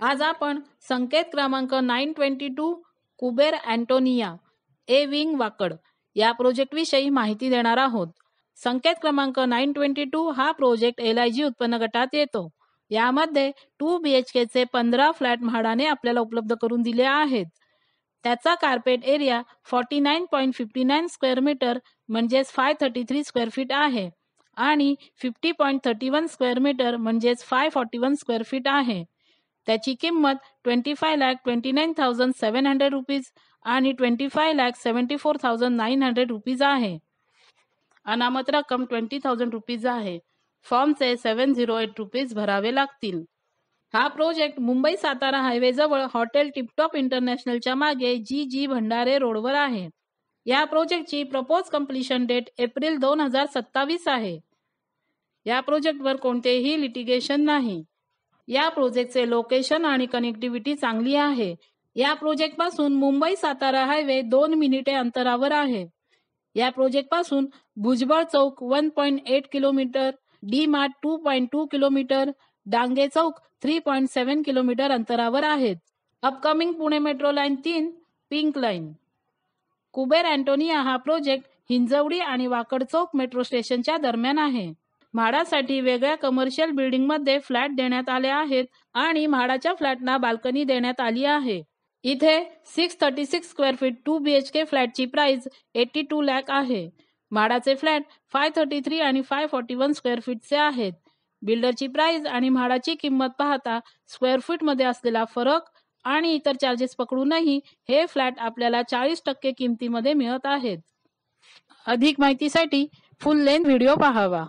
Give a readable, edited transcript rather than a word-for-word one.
आज आपण संकेत क्रमांक 922 Kuber Antonia A wing Wakad या प्रोजेक्ट विषयी माहिती देणार आहोत। संकेत क्रमांक 922 हा प्रोजेक्ट LIG उत्पन्न गटात येतो। यामध्ये 2 BHK चे 15 फ्लॅट म्हाडाने आपल्याला उपलब्ध करून दिले आहेत। त्याचा कार्पेट एरिया 49.59 स्क्वेअर मीटर म्हणजेच 533 स्क्वेअर फीट आहे आणि 50.31 स्क्वेअर मीटर म्हणजेच 541 स्क्वेअर फीट आहे। त्याची किंमत 25,29,700 रुपीज आणि 25,74,900 रुपीज आहे। अनामत रक्कम 20,000 रुपीज आहे। फॉर्मचे 708 रुपीज भरावे लागतील। हा प्रोजेक्ट मुंबई सातारा हायवे जवळ हॉटेल टिपटॉप इंटरनॅशनलच्या मागे GG भंडारे रोडवर आहे। या प्रोजेक्टची प्रपोज कंप्लीशन डेट एप्रिल 2027 आहे। या प्रोजेक्टवर कोणतेही लिटिगेशन नाही। या प्रोजेक्टचे लोकेशन आणि कनेक्टिव्हिटी चांगली आहे। या प्रोजेक्ट पासून मुंबई सातारा हायवे 2 मिनिटे अंतरावर आहे। या प्रोजेक्ट पासून Bhujbal Chowk 1.8 kilometre, D Mart 2.2 kilometre, Dange Chowk 3.7 kilometre अंतरावर आहेत। Upcoming Pune metro line 3 pink line. Kuber Antonia हा प्रोजेक्ट हिंजवडी आणि वाकड चौक मेट्रो स्टेशनच्या दरम्यान आहे। म्हाडासाठी वेगळ्या कमर्शियल बिल्डिंग मध्ये फ्लॅट देण्यात आले आहेत आणि म्हाडाच्या फ्लॅटना बाल्कनी देण्यात आली आहे। इथे 636 स्क्वेअर फीट 2 BHK फ्लॅटची प्राइस 82 लाख आहे। म्हाडाचे फ्लॅट 533 आणि 541 स्क्वेअर फीटचे आहेत। बिल्डरची प्राइस आणि म्हाडाची किंमत पाहता स्क्वेअर फीट मध्ये असलेला फरक आणि इतर चार्जेस पकडूनही हे फ्लॅट आपल्याला 40% किमतीमध्ये मिळत आहेत। अधिक माहितीसाठी फुल लेंथ व्हिडिओ पाहावा।